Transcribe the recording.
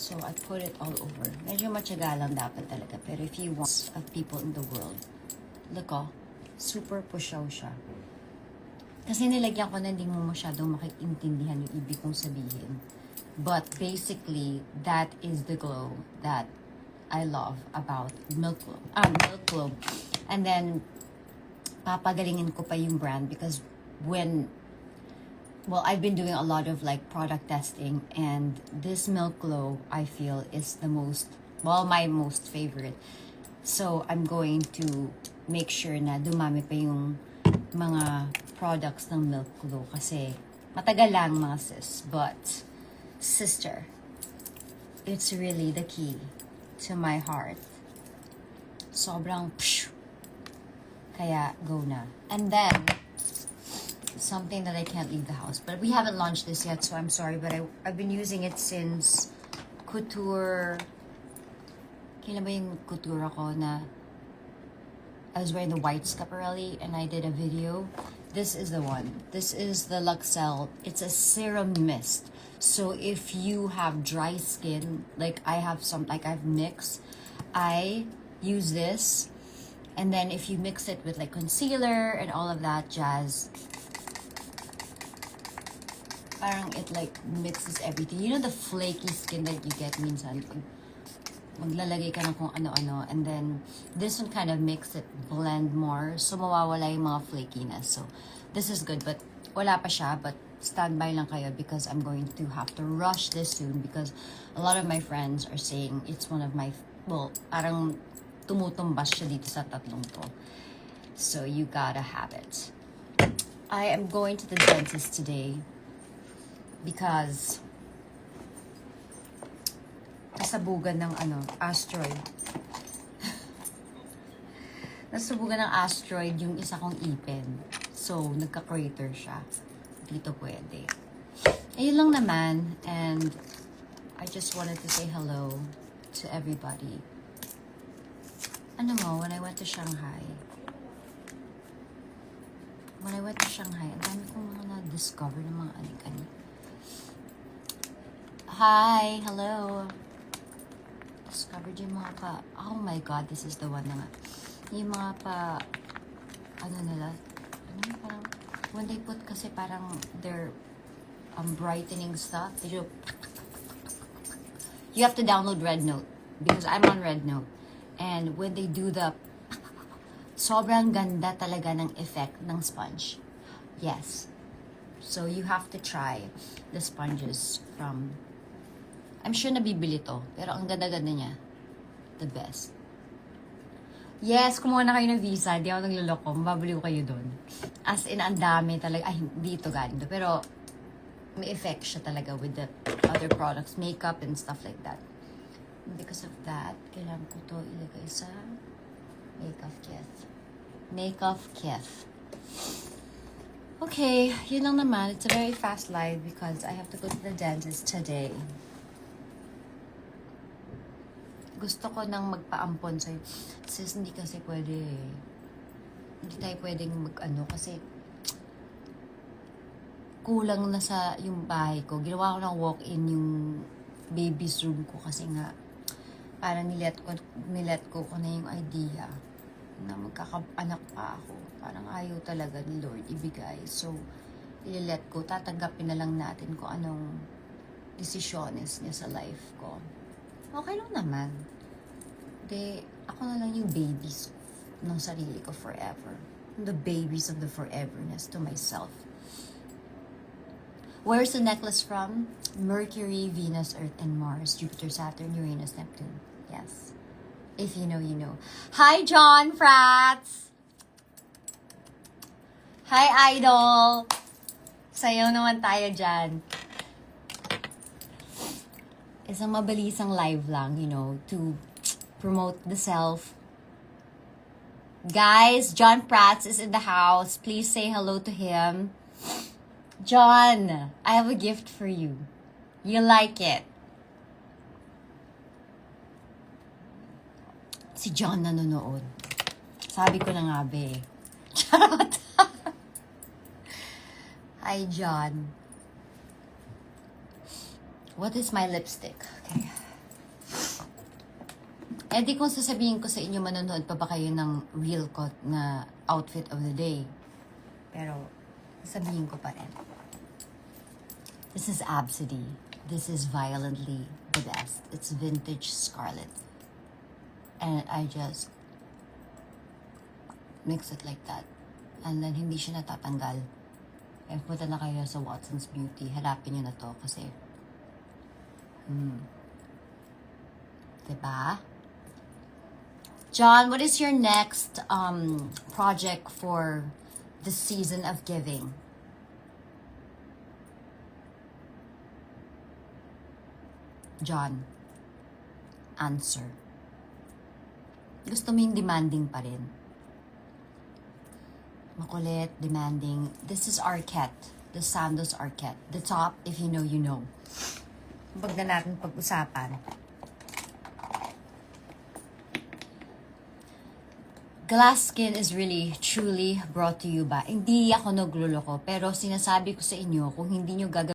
So, I put it all over. Medyo matyaga lang dapat talaga. Pero if you want of people in the world, look oh, super pushaw siya. Kasi nilagyan ko na hindi mo masyadong makiintindihan yung ibig kong sabihin. But basically, that is the glow that I love about Milk Glow. Milk Glow. And then, papagalingin ko pa yung brand because I've been doing a lot of like product testing, and this Milk Glow I feel is the my most favorite. So I'm going to make sure na dumami pa yung mga products ng Milk Glow kasi matagal lang mga sis, but sister, it's really the key to my heart. Sobrang psh, kaya go na. And then something that I can't leave the house. But we haven't launched this yet, so I'm sorry. But I've been using it since couture. Kailan ba yung couture ako na I was wearing the white Schiaparelli and I did a video. This is the one. This is the Luxel. It's a serum mist. So if you have dry skin, like I have mixed, I use this. And then if you mix it with like concealer and all of that jazz, parang it like mixes everything. You know the flaky skin that you get minsan? Maglalagay ka ng kung ano-ano. And then, this one kind of makes it blend more. So, mawawala yung mga flakiness. So, this is good. But, wala pa siya. But, stand by lang kayo because I'm going to have to rush this soon because a lot of my friends are saying it's one of my, parang tumutumbas siya dito sa tatlong to. So, you gotta have it. I am going to the dentist today because nasabugan ng asteroid. Nasabugan ng asteroid yung isa kong ipin. So, nagka-crater siya. Dito pwede. Ayun lang naman. And I just wanted to say hello to everybody. Ano mo, when I went to Shanghai, ang dami kong mga na-discover ng mga anik-anik. Hi! Hello! Discovered yung mga oh my god, this is the one na nga. Yung mga parang, when they put kasi parang their brightening stuff, you have to download Red Note because I'm on Red Note. And when they do the sobrang ganda talaga ng effect ng sponge. Yes. So you have to try the sponges from, I'm sure nabibili to, pero ang ganda-ganda niya. The best. Yes, kumuha na kayo ng visa. Di ako nagluloko. Mababaliw kayo doon. As in, ang dami talaga. Ay, hindi ito galing to. Pero, may effect siya talaga with the other products. Makeup and stuff like that. Because of that, kailangan ko to ilagay sa makeup kit. Makeup kit. Okay, yun lang naman. It's a very fast live because I have to go to the dentist today. Gusto ko nang magpaampon sa'yo. Sis, hindi kasi pwede eh. Hindi tayo pwedeng kasi kulang na sa yung bahay ko. Ginawa ko ng walk-in yung baby's room ko kasi nga parang nilet ko na yung idea na magkakaanak pa ako. Parang ayaw talaga ni Lord ibigay. So, ililet ko. Tatanggapin na lang natin kung anong desisyones niya sa life ko. Okay lang naman. Ako na lang yung babies ng sarili ko forever. The babies of the foreverness to myself. Where's the necklace from? Mercury, Venus, Earth, and Mars. Jupiter, Saturn, Uranus, Neptune. Yes. If you know, you know. Hi, John Frats! Hi, Idol! Sayaw naman tayo dyan. Isang mabalisang live lang, to promote the self. Guys, John Prats is in the house. Please say hello to him. John, I have a gift for you. You like it. Si John nanonood. Sabi ko na nga, be. Charot. Hi, John. What is my lipstick? Okay. Eh di kung sasabihin ko sa inyo, manonood pa ba kayo ng real cut na outfit of the day? Pero, sabihin ko pa rin. This is Absidy. This is Violently the Best. It's vintage scarlet. And I just mix it like that. And then, hindi siya natatanggal. Eh, punta na kayo sa Watson's Beauty. Hanapin nyo na to kasi diba? John, what is your next project for the season of giving? John, answer. Gusto mo yung demanding pa rin? Makulit, demanding. This is Arquette. The Sandoz Arquette. The top, if you know, you know. Huwag na natin pag-usapan. Glass Skin is really, truly brought to you by, hindi ako nagluloko, pero sinasabi ko sa inyo, kung hindi nyo gagawin